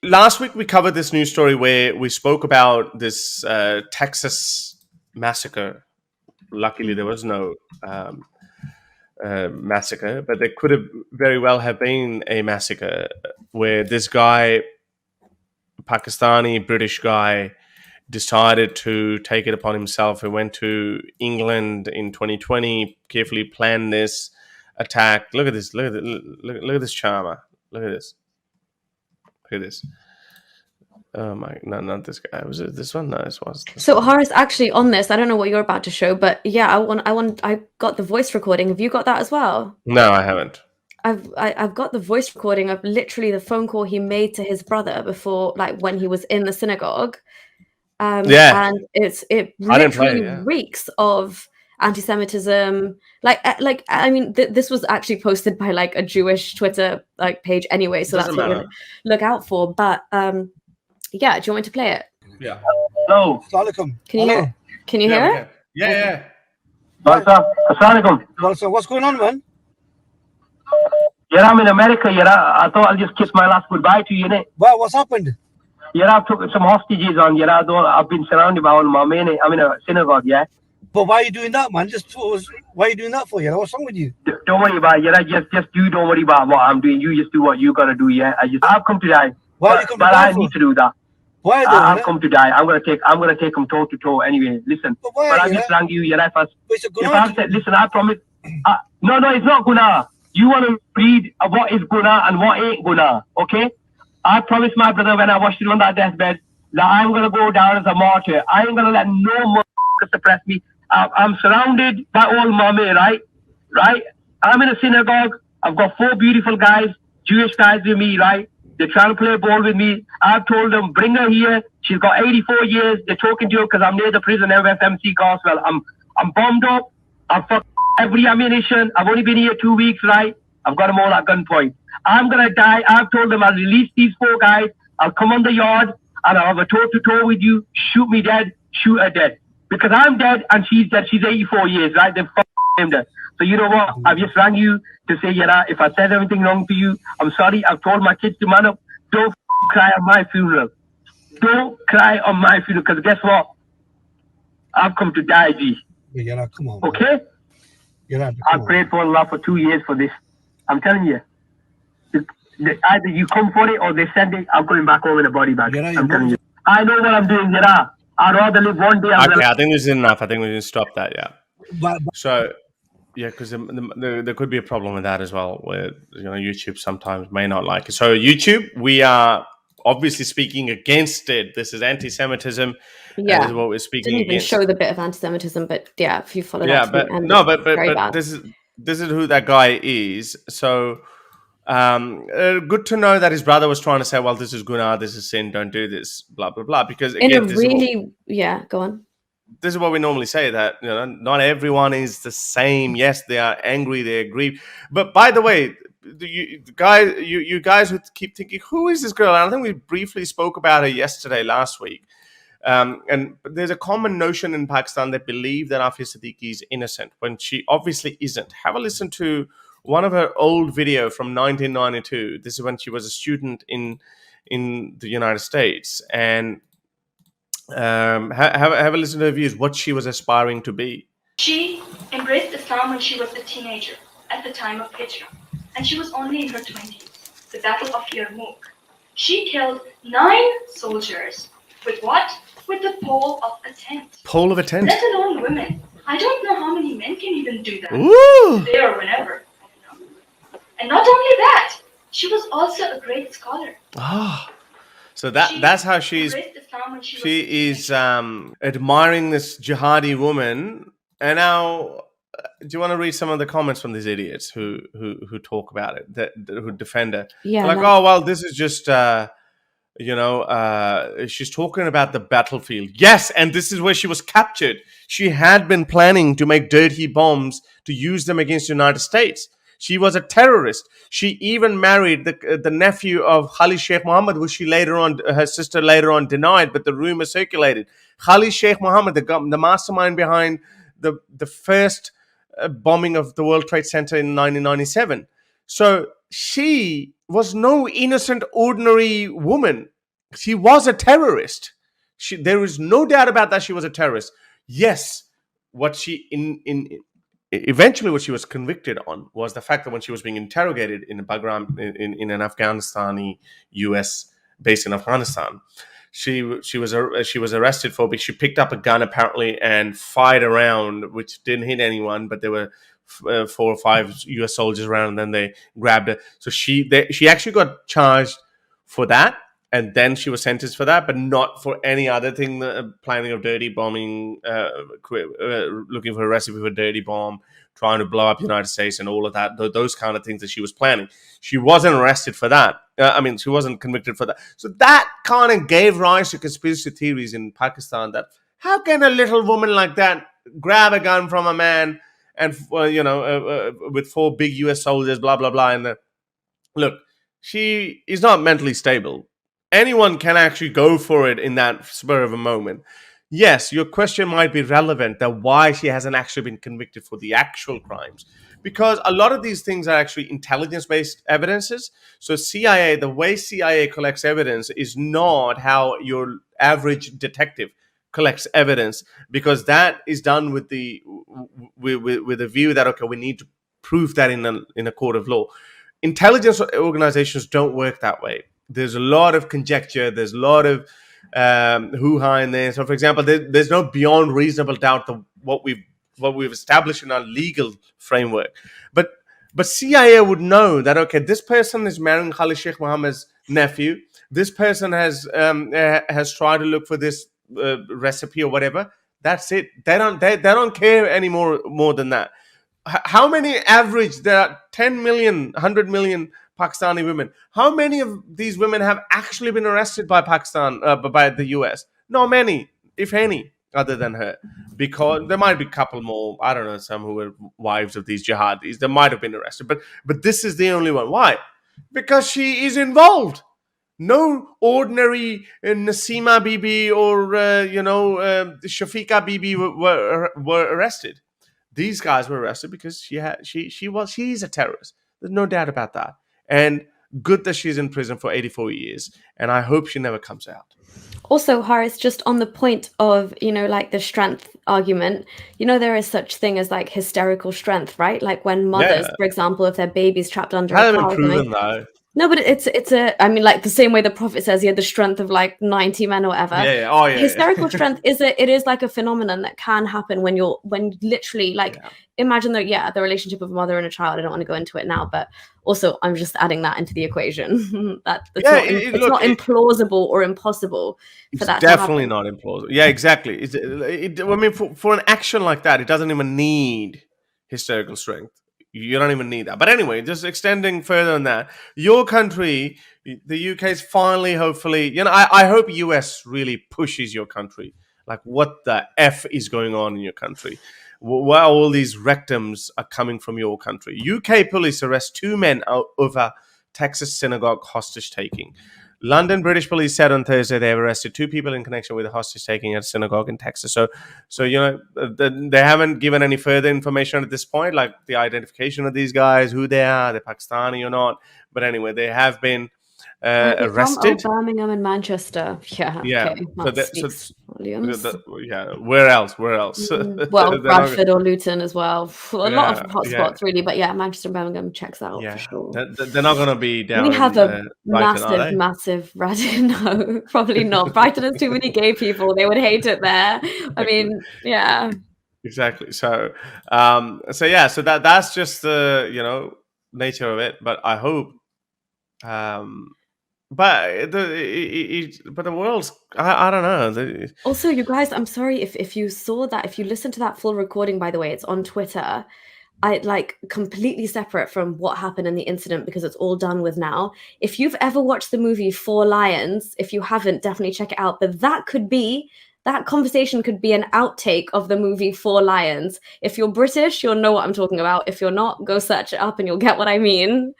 last week we covered this news story where we spoke about this Texas massacre. Luckily, there was no massacre, but there could have very well have been a massacre where this guy, Pakistani British guy, decided to take it upon himself. He went to England in 2020, carefully planned this attack. Look at this! Look at this charmer! Look at this! Look at this! Oh my! No, not this guy. Was it this one? No, this was. So Horace, actually, on this, I don't know what you're about to show, but yeah, I got the voice recording. Have you got that as well? No, I haven't. I've got the voice recording of literally the phone call he made to his brother before, like when he was in the synagogue. And it literally reeks of anti-Semitism. I mean, this was actually posted by like a Jewish Twitter like page anyway, so that's what you look out for. But yeah, do you want me to play it? Yeah. Hello. Can you hear it? Yeah. Assalamualaikum. What's going on, man? Yeah, I'm in America. Yeah, I thought I'll just kiss my last goodbye to you, innit? What's happened? Yeah, I've took some hostages on. Yeah, I've been surrounded by all my men. I'm in a synagogue. Yeah. But why are you doing that, man? Why are you doing that for? Yeah, what's wrong with you? Don't worry about it. Yeah, just you don't worry about what I'm doing. You just do what you gotta do. Yeah, I've come to die. Why you come to die? But I need to do that. Why? I've come to die. I'm gonna take him toe to toe. Anyway, listen. But I just rang you. Yeah, if I said, listen, I promise. No, it's not guna. You want to read what is guna and what ain't guna, okay? I promised my brother when I watched him on that deathbed that I'm gonna go down as a martyr. I ain't gonna let no motherfucker suppress me. I'm surrounded by all mommy, right? I'm in a synagogue. I've got 4 beautiful guys, Jewish guys with me, right? They're trying to play ball with me. I've told them, bring her here. She's got 84 years. They're talking to her because I'm near the prison, FMC Carswell. I'm bombed up. I've fucked every ammunition. I've only been here 2 weeks, right? I've got them all at gunpoint. I'm going to die. I've told them I'll release these 4 guys. I'll come on the yard and I'll have a toe-to-toe with you. Shoot me dead. Shoot her dead. Because I'm dead and she's dead. She's 84 years, right? They've named her. So you know what? I've just rang you to say, if I said anything wrong to you, I'm sorry. I've told my kids to man up. Don't cry on my funeral. Don't cry on my funeral. Because guess what? I've come to die, G. Yeah, come on. Okay? I've prayed for Allah for 2 years for this. I'm telling you. Either you come for it or they send it. I'm coming back home in a body bag. I'm telling you. I know what I'm doing, I'd rather live one day. Okay, I think this is enough. I think we can stop that, yeah. So, yeah, because there could be a problem with that as well, where YouTube sometimes may not like it. So YouTube, we are obviously speaking against it. This is anti-Semitism. Yeah, this is what we're speaking didn't even against. show the bit of anti-Semitism, but yeah, if you follow that. But this is who that guy is. So. Good to know that his brother was trying to say, well, this is guna, this is sin, don't do this, blah blah blah. Because again, go on. This is what we normally say, that not everyone is the same. Yes, they are angry, they agree. But by the way, you guys who keep thinking, who is this girl? And I think we briefly spoke about her last week. And there's a common notion in Pakistan that believe that Aafia Siddiqui is innocent when she obviously isn't. Have a listen to one of her old video from 1992. This is when she was a student in the United States, and have a listen to her views, what she was aspiring to be. She embraced Islam when she was a teenager, at the time of Hijrah, and she was only in her 20s, the Battle of Yarmouk. She killed 9 soldiers with what? With the pole of a tent. Pole of a tent? Let alone women. I don't know how many men can even do that. Ooh. There or whenever. And not only that, she was also a great scholar. So that's how she is admiring this jihadi woman. And now, do you want to read some of the comments from these idiots who talk about it, who defend her? Yeah. Oh well, this is just she's talking about the battlefield. Yes, and this is where she was captured. She had been planning to make dirty bombs to use them against the United States. She was a terrorist. She even married the nephew of Khalid Sheikh Mohammed, which her sister later on denied, but the rumor circulated. Khalid Sheikh Mohammed, the mastermind behind the first bombing of the World Trade Center in 1997. So she was no innocent, ordinary woman. She was a terrorist. There is no doubt about that. She was a terrorist. Yes, what she eventually what she was convicted on was the fact that when she was being interrogated in Bagram in an Afghanistani US base in Afghanistan, she was arrested for because she picked up a gun apparently and fired around, which didn't hit anyone, but there were 4 or 5 US soldiers around, and then they grabbed her. So she actually got charged for that, and then she was sentenced for that, but not for any other thing, planning of dirty bombing, looking for a recipe for a dirty bomb, trying to blow up the United States and all of that, those kind of things that she was planning. She wasn't arrested for that. She wasn't convicted for that. So that kind of gave rise to conspiracy theories in Pakistan that how can a little woman like that grab a gun from a man and, with 4 big US soldiers, blah, blah, blah. And look, she is not mentally stable. Anyone can actually go for it in that spur of a moment. Yes, your question might be relevant that why she hasn't actually been convicted for the actual crimes. Because a lot of these things are actually intelligence-based evidences. So the way CIA collects evidence is not how your average detective collects evidence, because that is done with the view that, okay, we need to prove that in a court of law. Intelligence organizations don't work that way. There's a lot of conjecture. There's a lot of hoo-ha in there. So, for example, there's no beyond reasonable doubt that what we've established in our legal framework. But CIA would know that, okay, this person is marrying Khalid Sheikh Mohammed's nephew. This person has tried to look for this recipe or whatever. That's it. They don't care any more than that. How many average? There are 10 million, 100 million Pakistani women. How many of these women have actually been arrested by Pakistan, by the US? Not many, if any, other than her. Because there might be a couple more, I don't know, some who were wives of these jihadis. They might have been arrested. But this is the only one. Why? Because she is involved. No ordinary Nasima Bibi or, Shafiqa Bibi were arrested. These guys were arrested because she's a terrorist. There's no doubt about that. And good that she's in prison for 84 years. And I hope she never comes out. Also, Haris, just on the point of, like the strength argument, there is such thing as like hysterical strength, right? Like when mothers, for example, if their baby's trapped under a car. Hasn't been proven though. No, but it's like the same way the Prophet says he had the strength of like 90 men or whatever. Yeah. Oh, yeah. Hysterical strength it is like a phenomenon that can happen when literally like imagine the relationship of a mother and a child. I don't want to go into it now, but also I'm just adding that into the equation. It's not implausible or impossible for that. It's definitely not implausible. Yeah, exactly. For an action like that, it doesn't even need hysterical strength. You don't even need that. But anyway, just extending further on that, your country, the UK, is finally, hopefully, I hope US really pushes your country. Like, what the F is going on in your country? Where all these rectums are coming from your country. UK police arrest 2 men over Texas synagogue hostage taking. London British police said on Thursday they have arrested 2 people in connection with a hostage taking at a synagogue in Texas. So they haven't given any further information at this point, like the identification of these guys, who they are, they're Pakistani or not. But anyway, they have been arrested. Birmingham and Manchester. Yeah. Okay. Where else? Well, Bradford or Luton as well. A lot of hotspots, really. But Manchester and Birmingham checks out for sure. They're not going to be down. We have a massive Radin. No, probably not. Brighton has too many gay people. They would hate it there. I mean, yeah. Exactly. So that's just the nature of it. But I hope. But the world's I don't know. Also, you guys, I'm sorry if you saw that, if you listened to that full recording, by the way, it's on Twitter. I like completely separate from what happened in the incident because it's all done with now. If you've ever watched the movie 4 Lions, if you haven't, definitely check it out. But that conversation could be an outtake of the movie 4 Lions. If you're British, you'll know what I'm talking about. If you're not, go search it up and you'll get what I mean.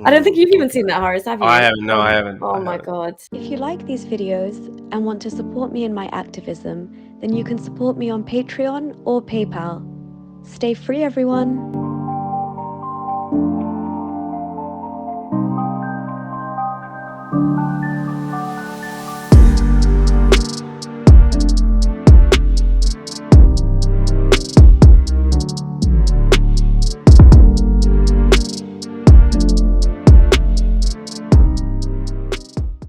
I don't think you've even seen that, Haris, have you? I haven't. No, I haven't. Oh my God. If you like these videos and want to support me in my activism, then you can support me on Patreon or PayPal. Stay free, everyone.